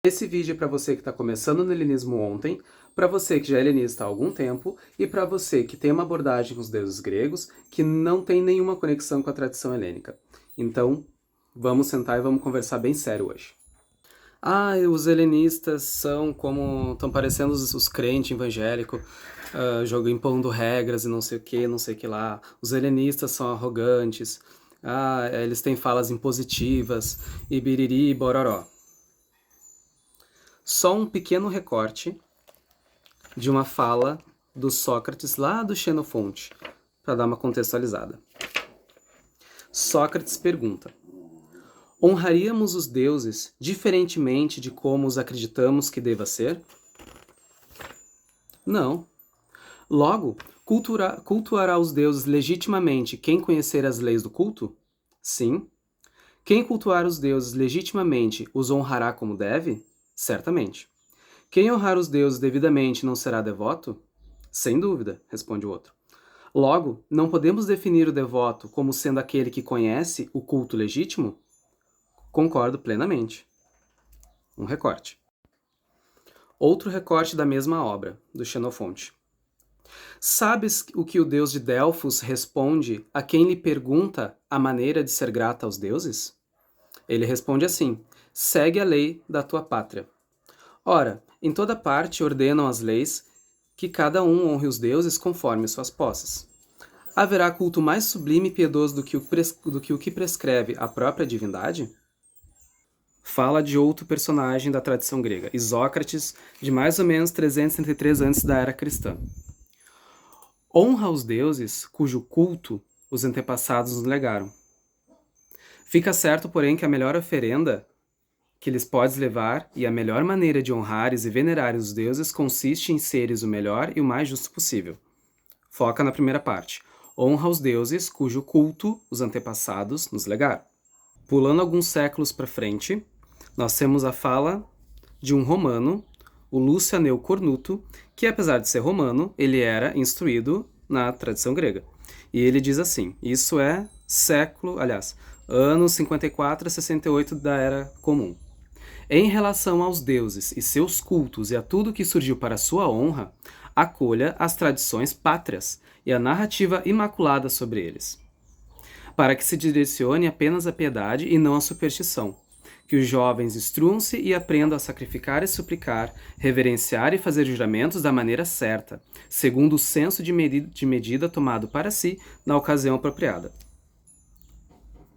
Esse vídeo é para você que está começando no helenismo ontem, para você que já é helenista há algum tempo e para você que tem uma abordagem com os deuses gregos que não tem nenhuma conexão com a tradição helênica. Então, vamos sentar e vamos conversar bem sério hoje. Os helenistas são como... estão parecendo os crentes evangélicos, impondo regras e não sei o que lá. Os helenistas são arrogantes, eles têm falas impositivas e biriri e bororó. Só um pequeno recorte de uma fala do Sócrates lá do Xenofonte, para dar uma contextualizada. Sócrates pergunta: honraríamos os deuses diferentemente de como os acreditamos que deva ser? Não. Logo, cultuará os deuses legitimamente quem conhecer as leis do culto? Sim. Quem cultuar os deuses legitimamente os honrará como deve? Certamente. Quem honrar os deuses devidamente não será devoto? Sem dúvida, responde o outro. Logo, não podemos definir o devoto como sendo aquele que conhece o culto legítimo? Concordo plenamente. Um recorte. Outro recorte da mesma obra, do Xenofonte. Sabes o que o deus de Delfos responde a quem lhe pergunta a maneira de ser grata aos deuses? Ele responde assim: segue a lei da tua pátria. Ora, em toda parte ordenam as leis que cada um honre os deuses conforme suas posses. Haverá culto mais sublime e piedoso do que o que prescreve a própria divindade? Fala de outro personagem da tradição grega, Isócrates, de mais ou menos 333 antes da era cristã. Honra os deuses cujo culto os antepassados nos legaram. Fica certo, porém, que a melhor oferenda que lhes podes levar e a melhor maneira de honrares e venerares os deuses consiste em seres o melhor e o mais justo possível. Foca na primeira parte. Honra os deuses cujo culto os antepassados nos legaram. Pulando alguns séculos para frente, nós temos a fala de um romano, o Lúcio Aneu Cornuto, que apesar de ser romano, ele era instruído na tradição grega. E ele diz assim, isso é anos 54 a 68 da Era Comum. Em relação aos deuses e seus cultos e a tudo que surgiu para sua honra, acolha as tradições pátrias e a narrativa imaculada sobre eles, para que se direcione apenas à piedade e não à superstição, que os jovens instruam-se e aprendam a sacrificar e suplicar, reverenciar e fazer juramentos da maneira certa, segundo o senso de medida tomado para si na ocasião apropriada.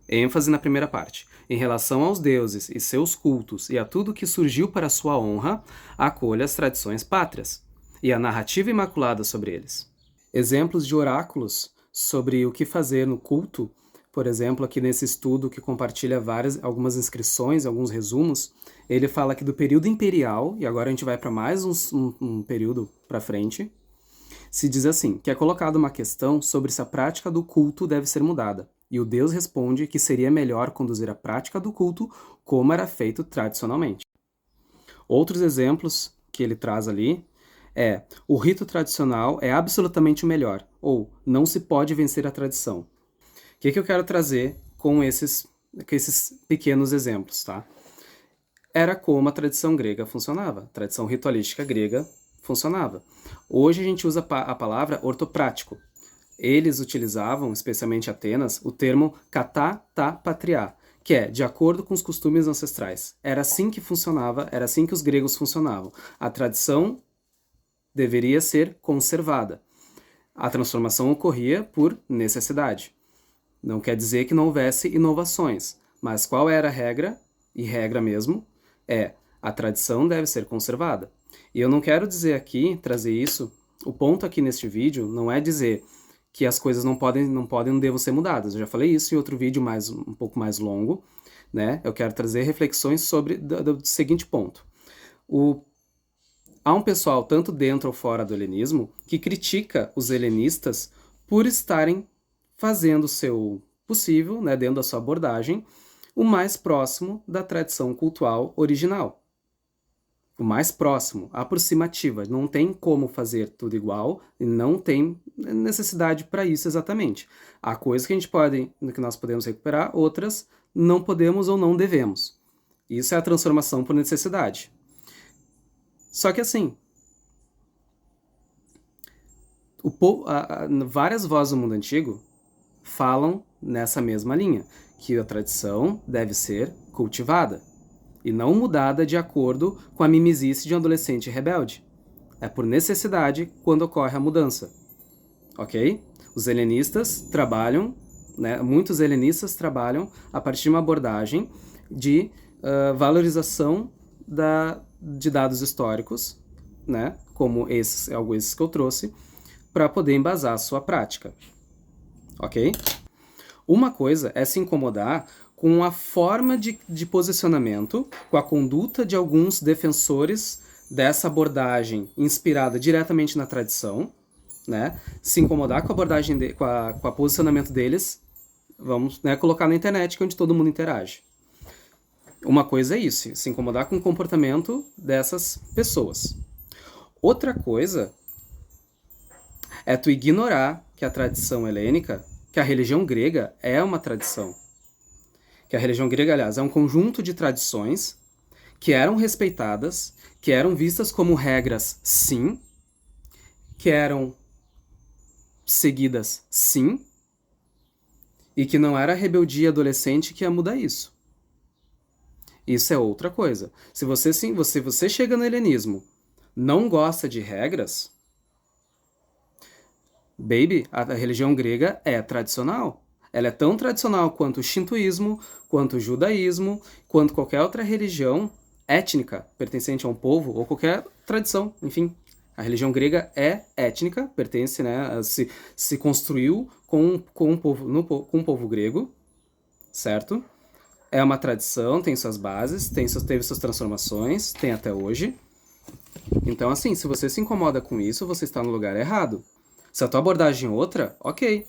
ênfase na primeira parte. Em relação aos deuses e seus cultos e a tudo que surgiu para sua honra, acolha as tradições pátrias e a narrativa imaculada sobre eles. Exemplos de oráculos sobre o que fazer no culto, por exemplo, aqui nesse estudo que compartilha algumas inscrições, alguns resumos, ele fala aqui do período imperial, e agora a gente vai para mais um período para frente, se diz assim, que é colocada uma questão sobre se a prática do culto deve ser mudada. E o Deus responde que seria melhor conduzir a prática do culto como era feito tradicionalmente. Outros exemplos que ele traz ali o rito tradicional é absolutamente o melhor, ou não se pode vencer a tradição. O que eu quero trazer com esses pequenos exemplos, tá? Era como a tradição grega funcionava, a tradição ritualística grega funcionava. Hoje a gente usa a palavra ortoprático. Eles utilizavam, especialmente Atenas, o termo katá ta patria, que é de acordo com os costumes ancestrais. Era assim que funcionava, era assim que os gregos funcionavam. A tradição deveria ser conservada. A transformação ocorria por necessidade. Não quer dizer que não houvesse inovações, mas qual era a regra, e regra mesmo, a tradição deve ser conservada. E eu não quero dizer aqui, trazer isso, o ponto aqui neste vídeo não é dizer que as coisas não devam ser mudadas. Eu já falei isso em outro vídeo um pouco mais longo, né? Eu quero trazer reflexões sobre do seguinte ponto. Há um pessoal, tanto dentro ou fora do helenismo, que critica os helenistas por estarem fazendo o seu possível, né, dentro da sua abordagem, o mais próximo da tradição cultural original. O mais próximo, aproximativa. Não tem como fazer tudo igual e não tem necessidade para isso exatamente. Há coisas que nós podemos recuperar, outras não podemos ou não devemos. Isso é a transformação por necessidade. Só que assim, várias vozes do mundo antigo falam nessa mesma linha, que a tradição deve ser cultivada e não mudada de acordo com a mimisice de um adolescente rebelde. É por necessidade quando ocorre a mudança, ok? Os helenistas trabalham, né, muitos helenistas trabalham a partir de uma abordagem de valorização de dados históricos, né, como esses que eu trouxe, para poder embasar a sua prática, ok? Uma coisa é se incomodar com a forma de posicionamento, com a conduta de alguns defensores dessa abordagem inspirada diretamente na tradição, né? Se incomodar com a abordagem, com a posicionamento deles, vamos, né, colocar na internet, que é onde todo mundo interage. Uma coisa é isso, se incomodar com o comportamento dessas pessoas. Outra coisa é tu ignorar que a tradição helênica, que a religião grega é uma tradição. Que a religião grega, aliás, é um conjunto de tradições que eram respeitadas, que eram vistas como regras, sim, que eram seguidas, sim, e que não era a rebeldia adolescente que ia mudar isso. Isso é outra coisa. Se você chega no helenismo, não gosta de regras, baby, a religião grega é tradicional. Ela é tão tradicional quanto o shintoísmo, quanto o judaísmo, quanto qualquer outra religião étnica pertencente a um povo, ou qualquer tradição, enfim. A religião grega é étnica, pertence, né, se construiu com o povo grego, certo? É uma tradição, tem suas bases, teve suas transformações, tem até hoje. Então, assim, se você se incomoda com isso, você está no lugar errado. Se a tua abordagem é outra, ok.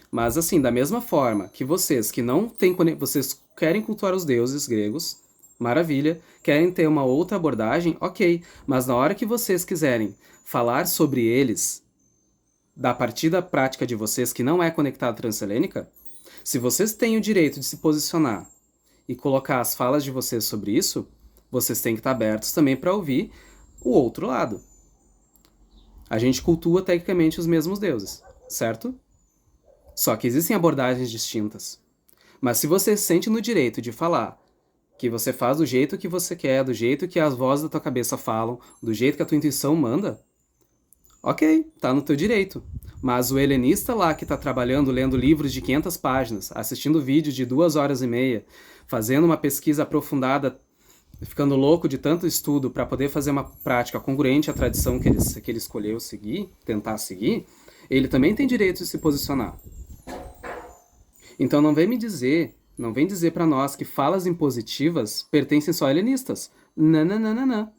Mas, assim, da mesma forma que vocês que não têm... Vocês querem cultuar os deuses gregos, maravilha. Querem ter uma outra abordagem, ok. Mas na hora que vocês quiserem falar sobre eles, da partir da prática de vocês, que não é conectada à transelênica, se vocês têm o direito de se posicionar e colocar as falas de vocês sobre isso, vocês têm que estar abertos também para ouvir o outro lado. A gente cultua tecnicamente os mesmos deuses, certo? Só que existem abordagens distintas. Mas se você se sente no direito de falar que você faz do jeito que você quer, do jeito que as vozes da tua cabeça falam, do jeito que a tua intuição manda, ok, tá no teu direito. Mas o helenista lá que tá trabalhando, lendo livros de 500 páginas, assistindo vídeos de 2 horas e meia, fazendo uma pesquisa aprofundada, ficando louco de tanto estudo para poder fazer uma prática congruente à tradição que ele escolheu seguir, tentar seguir, ele também tem direito de se posicionar. Então não vem dizer para nós que falas impositivas pertencem só a helenistas. Não.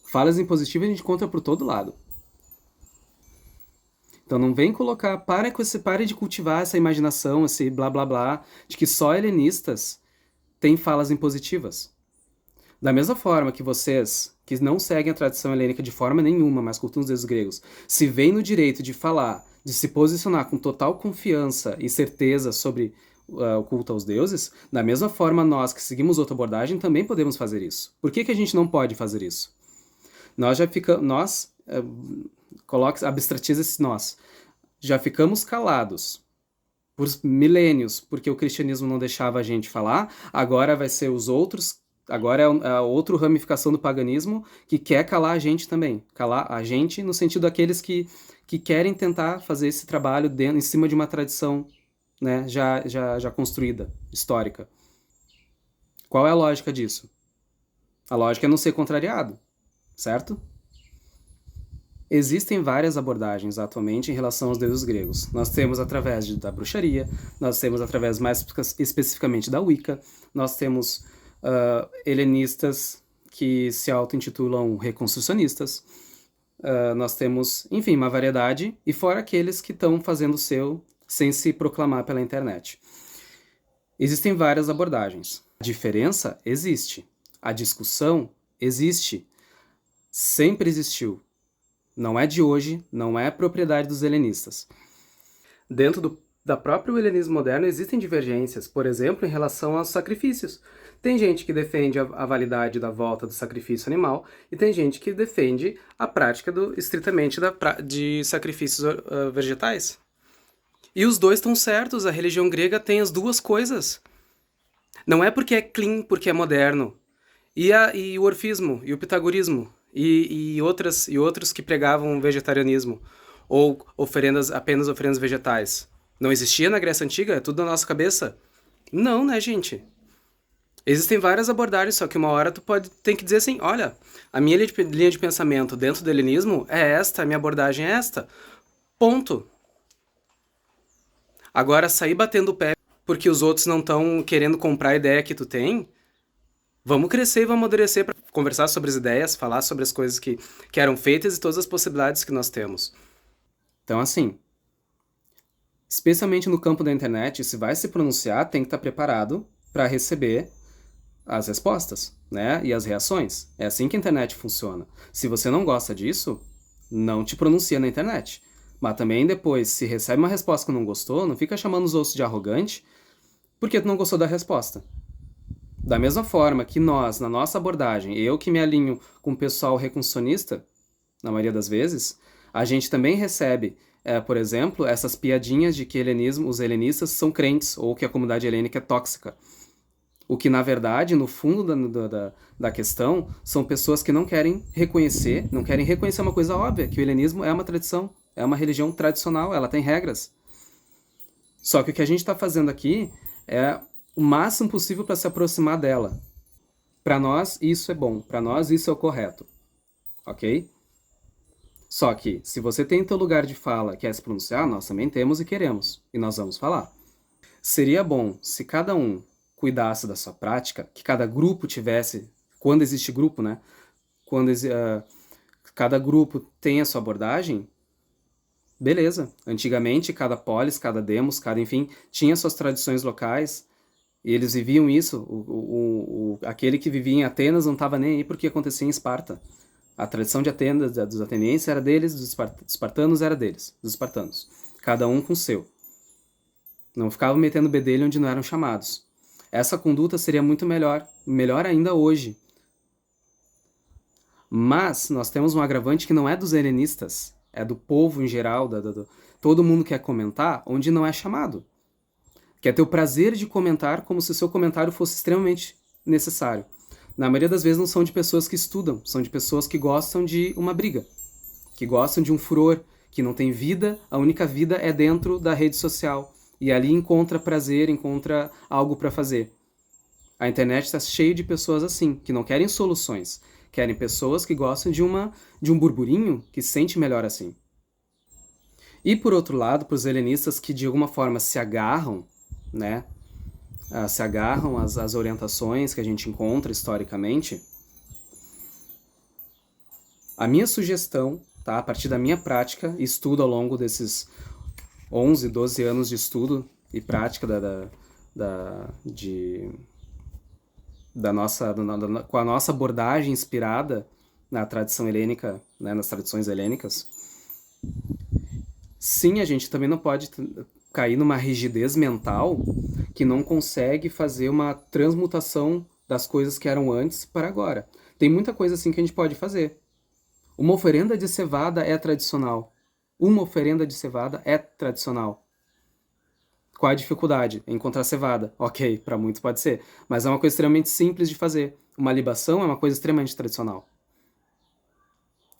Falas impositivas a gente conta por todo lado. Então não vem colocar, pare de cultivar essa imaginação, esse blá blá blá, de que só helenistas têm falas impositivas. Da mesma forma que vocês, que não seguem a tradição helênica de forma nenhuma, mas cultuam os deuses gregos, se veem no direito de falar, de se posicionar com total confiança e certeza sobre o culto aos deuses, da mesma forma nós que seguimos outra abordagem também podemos fazer isso. Por que a gente não pode fazer isso? Nós já ficamos, abstratiza esse nós, já ficamos calados por milênios, porque o cristianismo não deixava a gente falar, agora vai ser os outros, agora é a outra ramificação do paganismo que quer calar a gente também. Calar a gente no sentido daqueles que querem tentar fazer esse trabalho em cima de uma tradição, né, já construída, histórica. Qual é a lógica disso? A lógica é não ser contrariado, certo? Existem várias abordagens atualmente em relação aos deuses gregos. Nós temos através da bruxaria, nós temos através mais especificamente da Wicca, nós temos helenistas que se auto-intitulam reconstrucionistas, nós temos, enfim, uma variedade, e fora aqueles que estão fazendo o seu sem se proclamar pela internet. Existem várias abordagens. A diferença existe. A discussão existe. Sempre existiu. Não é de hoje, não é propriedade dos helenistas. Dentro da próprio helenismo moderno existem divergências, por exemplo, em relação aos sacrifícios. Tem gente que defende a validade da volta do sacrifício animal e tem gente que defende a prática estritamente de sacrifícios vegetais. E os dois estão certos, a religião grega tem as duas coisas. Não é porque é clean, porque é moderno. E o orfismo, e o pitagorismo, e outros que pregavam vegetarianismo, ou apenas oferendas vegetais. Não existia na Grécia Antiga? É tudo na nossa cabeça? Não, né, gente? Existem várias abordagens, só que uma hora tem que dizer assim, olha, a minha linha de pensamento dentro do helenismo é esta, a minha abordagem é esta. Ponto. Agora, sair batendo o pé porque os outros não estão querendo comprar a ideia que tu tem, vamos crescer e vamos amadurecer para conversar sobre as ideias, falar sobre as coisas que eram feitas e todas as possibilidades que nós temos. Então, assim, especialmente no campo da internet, se vai se pronunciar, tem que estar preparado para receber as respostas, né? E as reações. É assim que a internet funciona. Se você não gosta disso, não te pronuncia na internet. Mas também depois, se recebe uma resposta que não gostou, não fica chamando os outros de arrogante porque tu não gostou da resposta. Da mesma forma que nós, na nossa abordagem, eu que me alinho com o pessoal reconstrucionista, na maioria das vezes, a gente também recebe, por exemplo, essas piadinhas de que os helenistas são crentes ou que a comunidade helênica é tóxica. O que, na verdade, no fundo da questão, são pessoas que não querem reconhecer uma coisa óbvia, que o helenismo é uma tradição, é uma religião tradicional, ela tem regras. Só que o que a gente está fazendo aqui é o máximo possível para se aproximar dela. Para nós, isso é bom. Para nós, isso é o correto. Ok? Só que, se você tem teu lugar de fala e quer se pronunciar, nós também temos e queremos. E nós vamos falar. Seria bom se cada um cuidasse da sua prática, que cada grupo tivesse, quando existe grupo, né? Quando cada grupo tem a sua abordagem, beleza. Antigamente, cada polis, cada demos, enfim, tinha suas tradições locais, e eles viviam isso. Aquele que vivia em Atenas não estava nem aí porque acontecia em Esparta. A tradição de Atenas, dos atenienses era deles, dos espartanos era deles, dos espartanos. Cada um com o seu. Não ficavam metendo bedelho onde não eram chamados. Essa conduta seria muito melhor ainda hoje. Mas nós temos um agravante que não é dos helenistas, é do povo em geral, todo mundo quer comentar onde não é chamado. Quer ter o prazer de comentar como se o seu comentário fosse extremamente necessário. Na maioria das vezes não são de pessoas que estudam, são de pessoas que gostam de uma briga, que gostam de um furor, que não tem vida, a única vida é dentro da rede social. E ali encontra prazer, encontra algo para fazer. A internet está cheia de pessoas assim, que não querem soluções, querem pessoas que gostam de um burburinho, que se sente melhor assim. E por outro lado, para os helenistas que de alguma forma se agarram, né, às orientações que a gente encontra historicamente, a minha sugestão, tá, a partir da minha prática e estudo ao longo desses 11, 12 anos de estudo e prática com a nossa abordagem inspirada na tradição helênica, né, nas tradições helênicas, sim, a gente também não pode cair numa rigidez mental que não consegue fazer uma transmutação das coisas que eram antes para agora. Tem muita coisa assim que a gente pode fazer. Uma oferenda de cevada é tradicional. Uma oferenda de cevada é tradicional. Qual a dificuldade? Encontrar cevada. Ok, para muitos pode ser. Mas é uma coisa extremamente simples de fazer. Uma libação é uma coisa extremamente tradicional.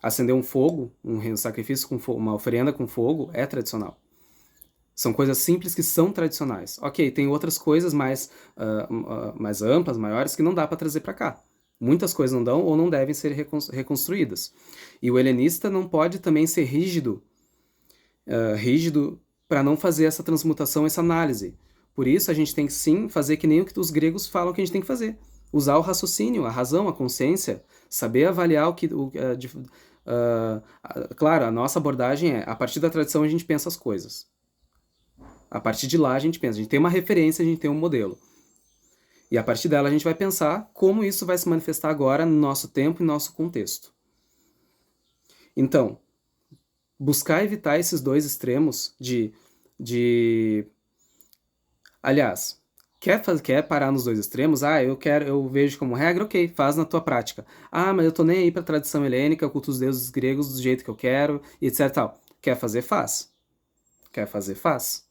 Acender um fogo, um sacrifício com fogo, uma oferenda com fogo, é tradicional. São coisas simples que são tradicionais. Ok, tem outras coisas mais amplas, maiores, que não dá para trazer para cá. Muitas coisas não dão ou não devem ser reconstruídas. E o helenista não pode também ser rígido para não fazer essa transmutação, essa análise. Por isso, a gente tem que sim fazer que nem o que os gregos falam que a gente tem que fazer. Usar o raciocínio, a razão, a consciência, saber avaliar o que... claro, a nossa abordagem é, a partir da tradição a gente pensa as coisas. A partir de lá a gente pensa, a gente tem uma referência, a gente tem um modelo. E a partir dela a gente vai pensar como isso vai se manifestar agora no nosso tempo e no nosso contexto. Então, buscar evitar esses dois extremos de Aliás, quer parar nos dois extremos? Eu vejo como regra, ok, faz na tua prática. Mas eu tô nem aí pra tradição helênica, eu culto os deuses gregos do jeito que eu quero, e etc tal. Quer fazer, faz. Quer fazer, faz.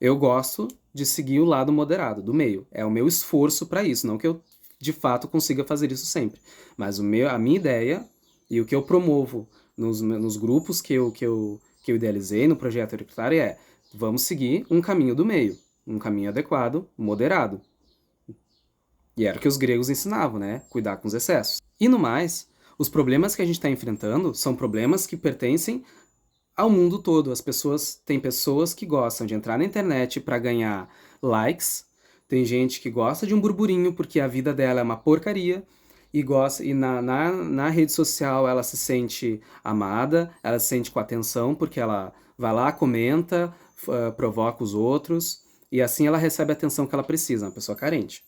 Eu gosto de seguir o lado moderado, do meio. É o meu esforço para isso, não que eu de fato consiga fazer isso sempre. Mas a minha ideia e o que eu promovo nos grupos que eu idealizei no projeto Hereditário é: vamos seguir um caminho do meio, um caminho adequado, moderado. E era o que os gregos ensinavam, né? Cuidar com os excessos. E no mais, os problemas que a gente está enfrentando são problemas que pertencem ao mundo todo. Tem pessoas que gostam de entrar na internet para ganhar likes, tem gente que gosta de um burburinho porque a vida dela é uma porcaria, e na rede social ela se sente amada, ela se sente com atenção porque ela vai lá, comenta, provoca os outros, e assim ela recebe a atenção que ela precisa, uma pessoa carente.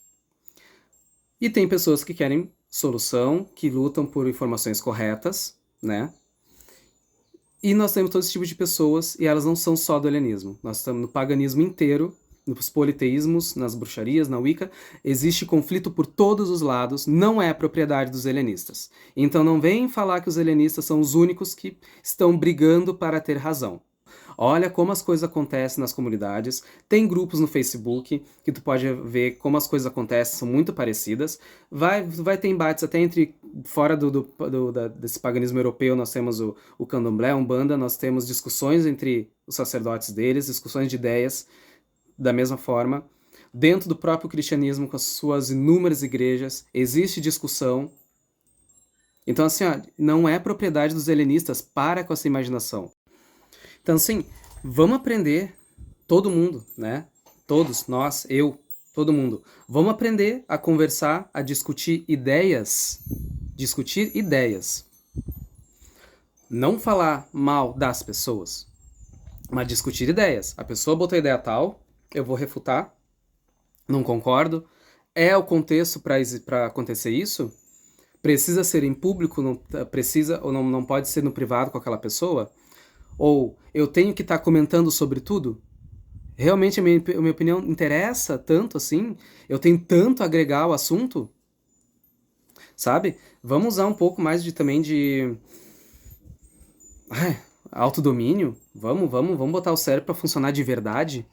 E tem pessoas que querem solução, que lutam por informações corretas, né? E nós temos todo esse tipo de pessoas, e elas não são só do helenismo. Nós estamos no paganismo inteiro, nos politeísmos, nas bruxarias, na Wicca. Existe conflito por todos os lados, não é propriedade dos helenistas. Então não vem falar que os helenistas são os únicos que estão brigando para ter razão. Olha como as coisas acontecem nas comunidades. Tem grupos no Facebook que tu pode ver como as coisas acontecem, são muito parecidas. Vai ter embates até entre... Fora desse paganismo europeu, nós temos o candomblé, a umbanda, nós temos discussões entre os sacerdotes deles, discussões de ideias da mesma forma. Dentro do próprio cristianismo, com as suas inúmeras igrejas, existe discussão. Então, assim, ó, não é propriedade dos helenistas, para com essa imaginação. Então, assim, vamos aprender, todo mundo, né? Todos, nós, eu, todo mundo. Vamos aprender a conversar, a discutir ideias. Discutir ideias. Não falar mal das pessoas, mas discutir ideias. A pessoa botou a ideia tal, eu vou refutar, não concordo. É o contexto para acontecer isso? Precisa ser em público, não precisa ou não pode ser no privado com aquela pessoa? Ou eu tenho que estar comentando sobre tudo? Realmente a minha opinião interessa tanto assim? Eu tenho tanto a agregar ao assunto? Sabe? Vamos usar um pouco mais também de autodomínio. Vamos botar o cérebro para funcionar de verdade,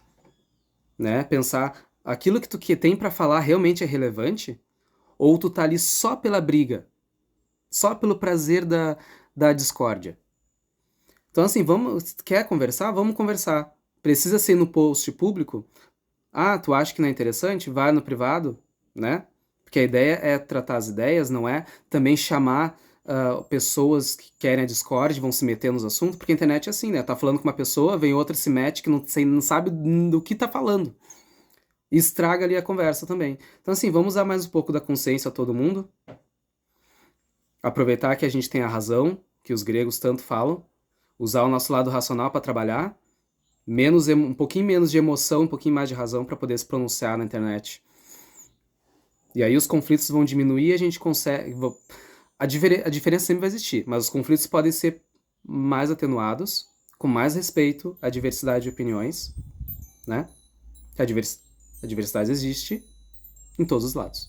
né? Pensar aquilo que tu tem para falar realmente é relevante? Ou tu tá ali só pela briga? Só pelo prazer da discórdia? Então, assim, quer conversar? Vamos conversar. Precisa ser no post público? Tu acha que não é interessante? Vai no privado, né? Porque a ideia é tratar as ideias, não é também chamar pessoas que querem a Discord, vão se meter nos assuntos, porque a internet é assim, né? Tá falando com uma pessoa, vem outra, se mete, que não sabe do que tá falando. E estraga ali a conversa também. Então, assim, vamos usar mais um pouco da consciência a todo mundo. Aproveitar que a gente tem a razão, que os gregos tanto falam. Usar o nosso lado racional para trabalhar, um pouquinho menos de emoção, um pouquinho mais de razão para poder se pronunciar na internet. E aí os conflitos vão diminuir e a gente consegue... A diferença sempre vai existir, mas os conflitos podem ser mais atenuados, com mais respeito à diversidade de opiniões, né? A diversidade existe em todos os lados.